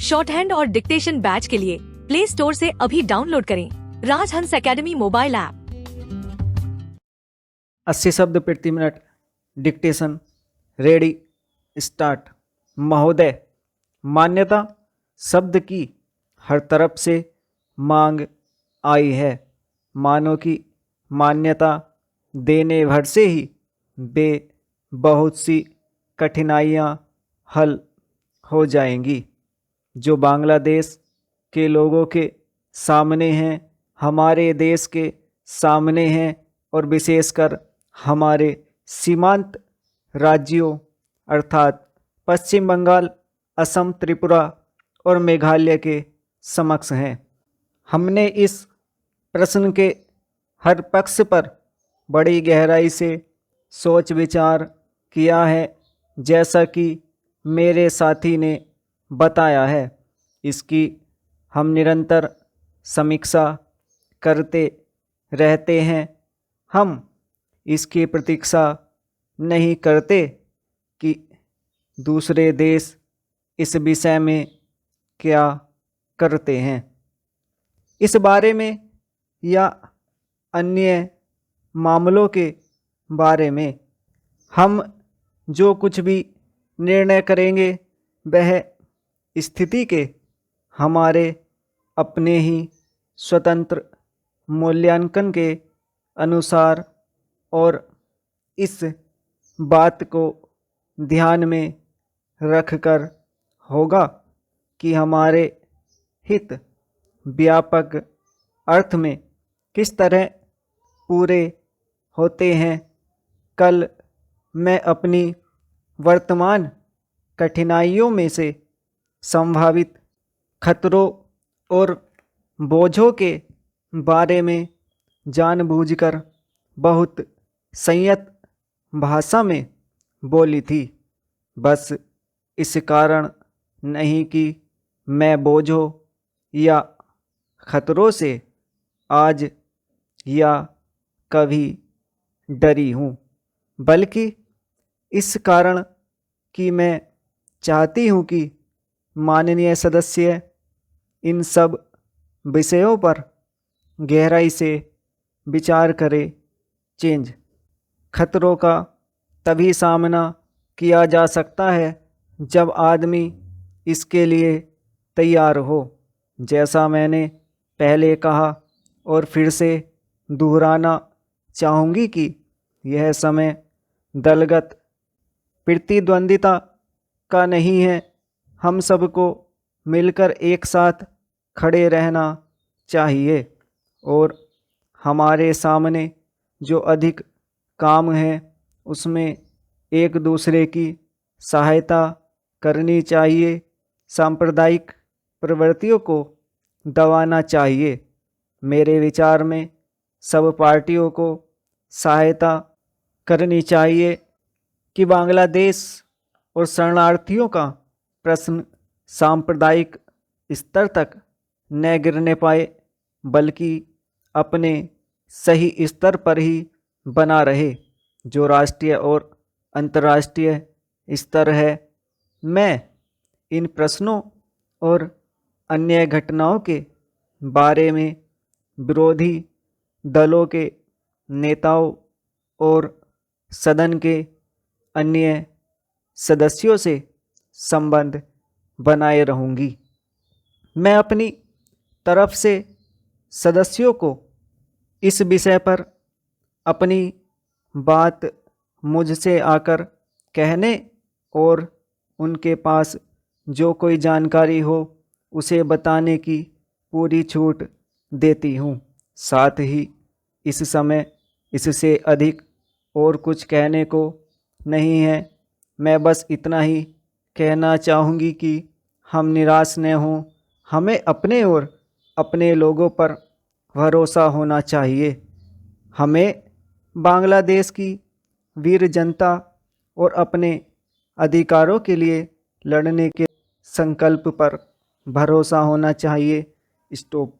Short hand और dictation batch के लिए प्ले स्टोर से अभी डाउनलोड करें राजहंस एकेडमी मोबाइल ऐप। 80 शब्द प्रति मिनट। Dictation ready start. महोदय, मान्यता शब्द की हर तरफ से मांग आई है। मानो कि मान्यता देने भर से ही वे बहुत सी कठिनाइयाँ हल हो जाएंगी जो बांग्लादेश के लोगों के सामने हैं, हमारे देश के सामने हैं और विशेषकर हमारे सीमांत राज्यों अर्थात पश्चिम बंगाल, असम, त्रिपुरा और मेघालय के समक्ष हैं। हमने इस प्रश्न के हर पक्ष पर बड़ी गहराई से सोच विचार किया है। जैसा कि मेरे साथी ने बताया है, इसकी हम निरंतर समीक्षा करते रहते हैं। हम इसकी प्रतीक्षा नहीं करते कि दूसरे देश इस विषय में क्या करते हैं। इस बारे में या अन्य मामलों के बारे में हम जो कुछ भी निर्णय करेंगे वह स्थिति के हमारे अपने ही स्वतंत्र मूल्यांकन के अनुसार और इस बात को ध्यान में रखकर होगा कि हमारे हित व्यापक अर्थ में किस तरह पूरे होते हैं। कल मैं अपनी वर्तमान कठिनाइयों में से संभावित खतरों और बोझों के बारे में जानबूझकर बहुत संयत भाषा में बोली थी। बस इस कारण नहीं कि मैं बोझों या खतरों से आज या कभी डरी हूँ, बल्कि इस कारण कि मैं चाहती हूँ कि माननीय सदस्य इन सब विषयों पर गहराई से विचार करें। चेंज खतरों का तभी सामना किया जा सकता है जब आदमी इसके लिए तैयार हो। जैसा मैंने पहले कहा और फिर से दोहराना चाहूँगी कि यह समय दलगत प्रतिद्वंदिता का नहीं है। हम सबको मिलकर एक साथ खड़े रहना चाहिए और हमारे सामने जो अधिक काम है उसमें एक दूसरे की सहायता करनी चाहिए। सांप्रदायिक प्रवृत्तियों को दबाना चाहिए। मेरे विचार में सब पार्टियों को सहायता करनी चाहिए कि बांग्लादेश और शरणार्थियों का प्रश्न सांप्रदायिक स्तर तक न गिरने पाए, बल्कि अपने सही स्तर पर ही बना रहे जो राष्ट्रीय और अंतर्राष्ट्रीय स्तर है। मैं इन प्रश्नों और अन्य घटनाओं के बारे में विरोधी दलों के नेताओं और सदन के अन्य सदस्यों से संबंध बनाए रहूँगी। मैं अपनी तरफ से सदस्यों को इस विषय पर अपनी बात मुझसे आकर कहने और उनके पास जो कोई जानकारी हो उसे बताने की पूरी छूट देती हूँ। साथ ही इस समय इससे अधिक और कुछ कहने को नहीं है। मैं बस इतना ही कहना चाहूँगी कि हम निराश न हों। हमें अपने और अपने लोगों पर भरोसा होना चाहिए। हमें बांग्लादेश की वीर जनता और अपने अधिकारों के लिए लड़ने के संकल्प पर भरोसा होना चाहिए। स्टॉप।